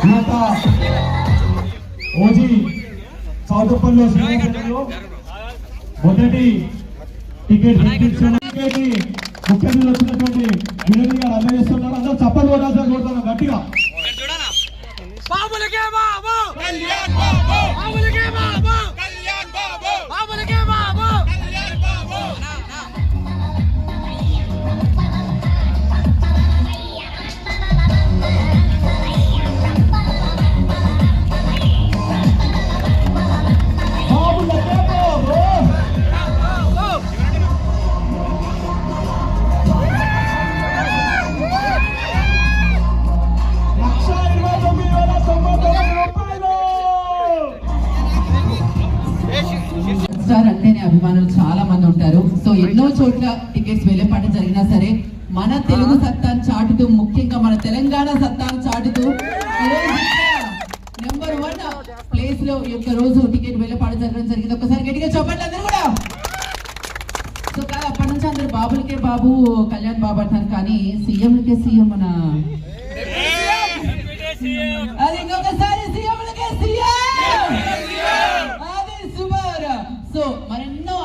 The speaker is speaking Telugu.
ఈ యొక్క ఓజీ చౌదప్పల్లో శ్రీనివాసంలో మొదటి టికెట్ ముఖ్య అతిథులు వచ్చినటువంటి వినోద్ గారు అందజేస్తున్నారు. అందరూ చప్పలు కొట్టాల్సిన కోరుతున్నాం గట్టిగా. స్టార్ అంటేనే అభిమానులు చాలా మంది ఉంటారు. సో ఎన్నో చోట్ల టికెట్స్ వెళ్ళేపాటు జరిగినా సరే మన తెలుగు సత్తాను చాటుతూ, ముఖ్యంగా మన తెలంగాణ సత్తాను చాటుతూ నెంబర్ 1 ప్లేస్ లో ఈ యొక్క రోజు టికెట్ వెళ్ళేపాటు జరగడం జరిగింది. ఒకసారి గట్టిగా చెప్పండి అందరూ కూడా. సో కాదు అప్పటి నుంచి అందరు బాబులకే బాబు కళ్యాణ్ బాబు అంటారు, కానీ సీఎంలకే సీఎం మన అది ఇంకొకసారి